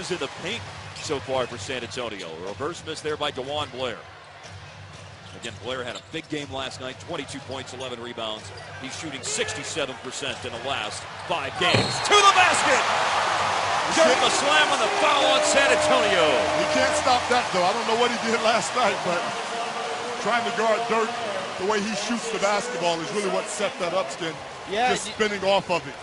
in the paint so far for San Antonio. A reverse miss there by Blair. Again, Blair had a big game last night, 22 points, 11 rebounds. He's shooting 67% in the last 5 games. To the basket! Dirk a slam on the foul on San Antonio. He can't stop that, though. I don't know what he did last night, but trying to guard Dirk, the way he shoots the basketball is really what set that up, Skin. Yeah, just spinning off of it.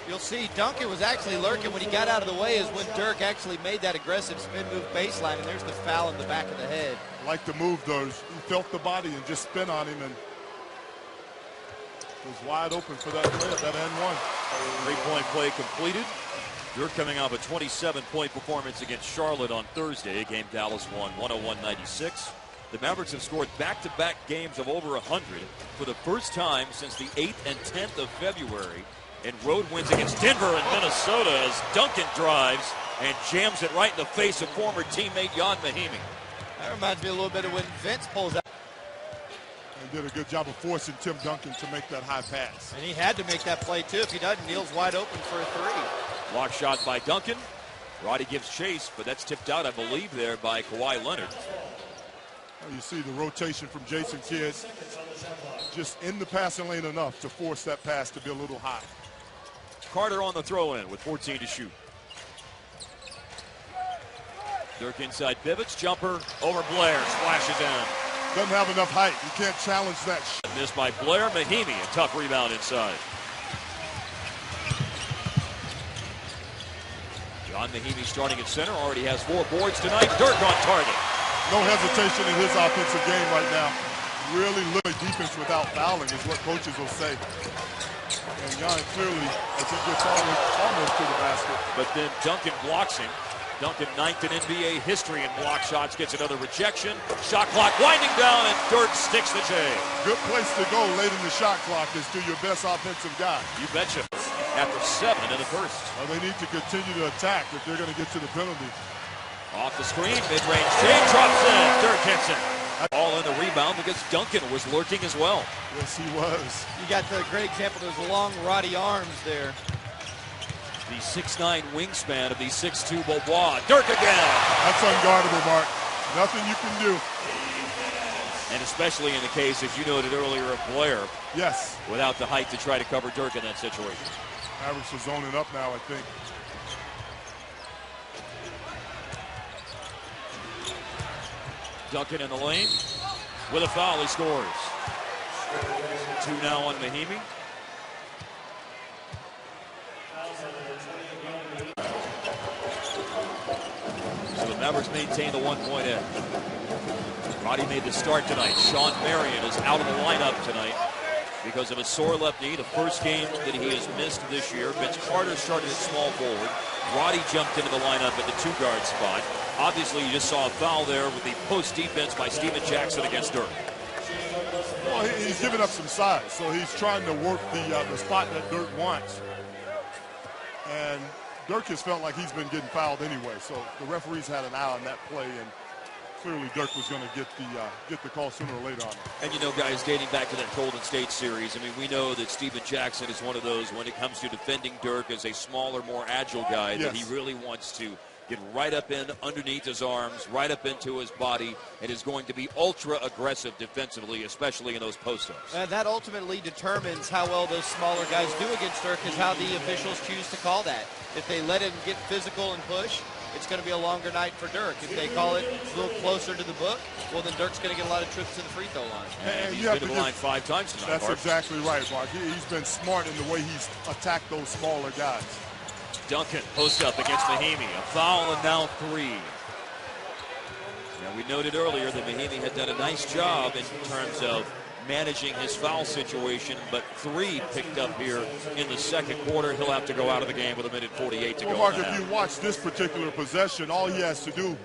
You'll see Duncan was actually lurking when he got out of the way is when Dirk actually made that aggressive spin move baseline, and there's the foul in the back of the head. I like the move, though. He felt the body and just spin on him, and was wide open for that play, that N1. 3-point play completed. Dirk coming off a 27-point performance against Charlotte on Thursday. A game Dallas won 101-96. The Mavericks have scored back-to-back games of over 100 for the first time since the 8th and 10th of February. And road wins against Denver and Minnesota as Duncan drives and jams it right in the face of former teammate Jan Mahinmi. That reminds me a little bit of when Vince pulls out. And did a good job of forcing Tim Duncan to make that high pass. And he had to make that play, too. If he doesn't, Neal's wide open for a 3. Block shot by Duncan. Roddy gives chase, but that's tipped out, I believe, there by Kawhi Leonard. You see the rotation from Jason Kidd. Just in the passing lane enough to force that pass to be a little high. Carter on the throw-in with 14 to shoot. Dirk inside pivots, jumper over Blair, splashes in. Doesn't have enough height. You can't challenge that. Missed by Blair. Mahinmi, a tough rebound inside. John Mahinmi starting at center, already has 4 boards tonight. Dirk on target. No hesitation in his offensive game right now. Really look at defense without fouling is what coaches will say. And Jan clearly, as he gets almost to the basket. But then Duncan blocks him. Duncan, 9th in NBA history in block shots, gets another rejection. Shot clock winding down, and Dirk sticks the J. Good place to go late in the shot clock is to your best offensive guy. You betcha. After 7 in the first. Well, they need to continue to attack if they're going to get to the penalty. Off the screen, mid-range J drops in. Dirk hits it. All in the rebound because Duncan was lurking as well. Yes, he was. You got the great example. Those long, Roddy arms there. The 6'9" wingspan of the 6'2" Beaubois. Dirk again. That's unguardable, Mark. Nothing you can do. And especially in the case, as you noted earlier, of Blair. Yes. Without the height to try to cover Dirk in that situation. Mavericks are zoning up now, I think. Duncan in the lane. With a foul, he scores. 2 now on Mahinmi. So the Mavericks maintain the 1-point edge. Roddy made the start tonight. Sean Marion is out of the lineup tonight because of a sore left knee. The first game that he has missed this year. Vince Carter started at small forward. Roddy jumped into the lineup at the 2-guard spot. Obviously, you just saw a foul there with the post defense by Steven Jackson against Dirk. Well, he's giving up some size, so he's trying to work the spot that Dirk wants. And Dirk has felt like he's been getting fouled anyway, so the referees had an eye on that play, and clearly Dirk was going to get the call sooner or later on it. And you know, guys, dating back to that Golden State series, I mean, we know that Steven Jackson is one of those, when it comes to defending Dirk as a smaller, more agile guy, that he really wants to get right up in underneath his arms, right up into his body, and is going to be ultra aggressive defensively, especially in those post-ups. And that ultimately determines how well those smaller guys do against Dirk, is how the officials choose to call that. If they let him get physical and push, it's going to be a longer night for Dirk. If they call it a little closer to the book, well, then Dirk's going to get a lot of trips to the free throw line. And he's been to the line 5 times tonight, That's Mark. exactly right, Mark. He's been smart in the way he's attacked those smaller guys. Duncan post up against Mahinmi. A foul and now 3. Now, we noted earlier that Mahinmi had done a nice job in terms of managing his foul situation, but 3 picked up here in the second quarter. He'll have to go out of the game with 1:48 to go. Mark, if you watch this particular possession, all he has to do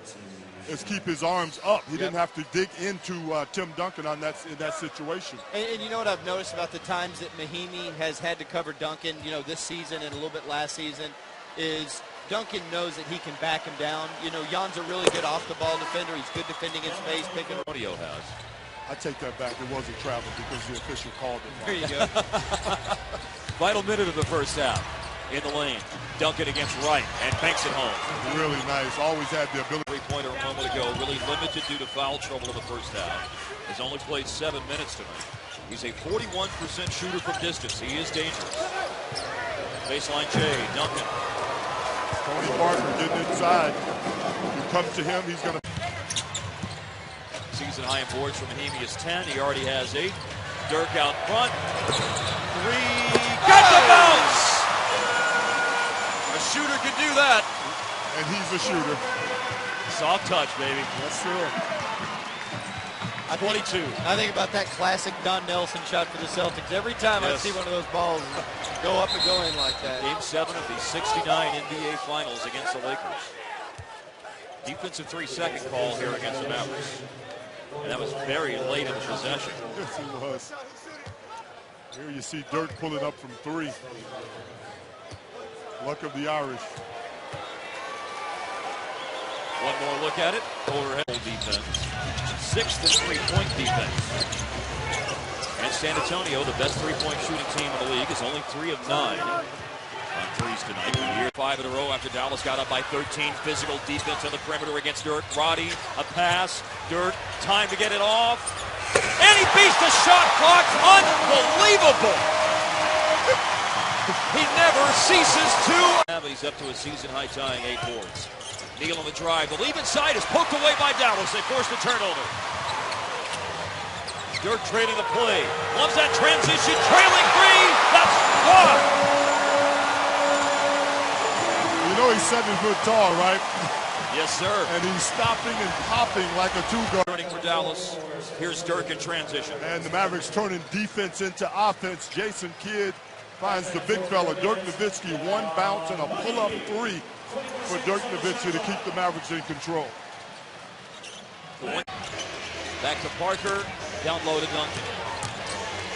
is keep his arms up. He didn't have to dig into Tim Duncan in that situation. And you know what I've noticed about the times that Mahinmi has had to cover Duncan, you know, this season and a little bit last season, is Duncan knows that he can back him down. You know, Jan's a really good off-the-ball defender. He's good defending in space, picking. Rodeo has. I take that back. It wasn't travel because the official called it. There you go. Final minute of the first half. in the lane. Duncan against Wright and banks it home. Really nice. Always had the ability. Three-pointer a moment ago, really limited due to foul trouble in the first half. Has only played 7 minutes tonight. He's a 41% shooter from distance. He is dangerous. Baseline J, Duncan. Tony Parker getting inside. You come to him, he's going to. Season high in boards from Mahinmi is 10. He already has 8. Dirk out front. 3. Got the bounce! A shooter can do that. And he's a shooter. Soft touch, baby. That's true. 22. I think about that classic Don Nelson shot for the Celtics. Every time I see one of those balls go up and go in like that. Game 7 of the 69 NBA Finals against the Lakers. Defensive 3-second call here against the Mavericks. And that was very late in the possession. Yes, it was. Here you see Dirk pulling up from 3. Luck of the Irish. One more look at it. Overhead defense. 6th in three-point defense. And San Antonio, the best three-point shooting team in the league, is only 3 of 9 on threes tonight. Here, 5 in a row after Dallas got up by 13. Physical defense on the perimeter against Dirk. Roddy, a pass. Dirk, time to get it off. And he beats the shot clock. Unbelievable. He never ceases to. He's up to a season-high tying 8 boards. Neal on the drive. The lead inside is poked away by Dallas. They force the turnover. Dirk trading the play. Loves that transition. Trailing 3. That's one. You know he's 7 foot tall, right? Yes, sir. And he's stopping and popping like a 2-guard. Turning for Dallas. Here's Dirk in transition. And the Mavericks turning defense into offense. Jason Kidd finds the big fella, Dirk Nowitzki. 1 bounce and a pull-up 3 for Dirk Nowitzki to keep the Mavericks in control. Back to Parker. Down low to Duncan.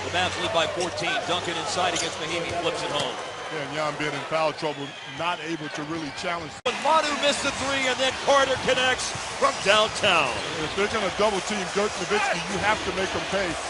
The Mavs lead by 14. Duncan inside against Mahinmi. Flips it home. Yeah, and Jan being in foul trouble, not able to really challenge. But Manu missed the 3, and then Carter connects from downtown. If they're going to double team Dirk Nowitzki, you have to make them pay.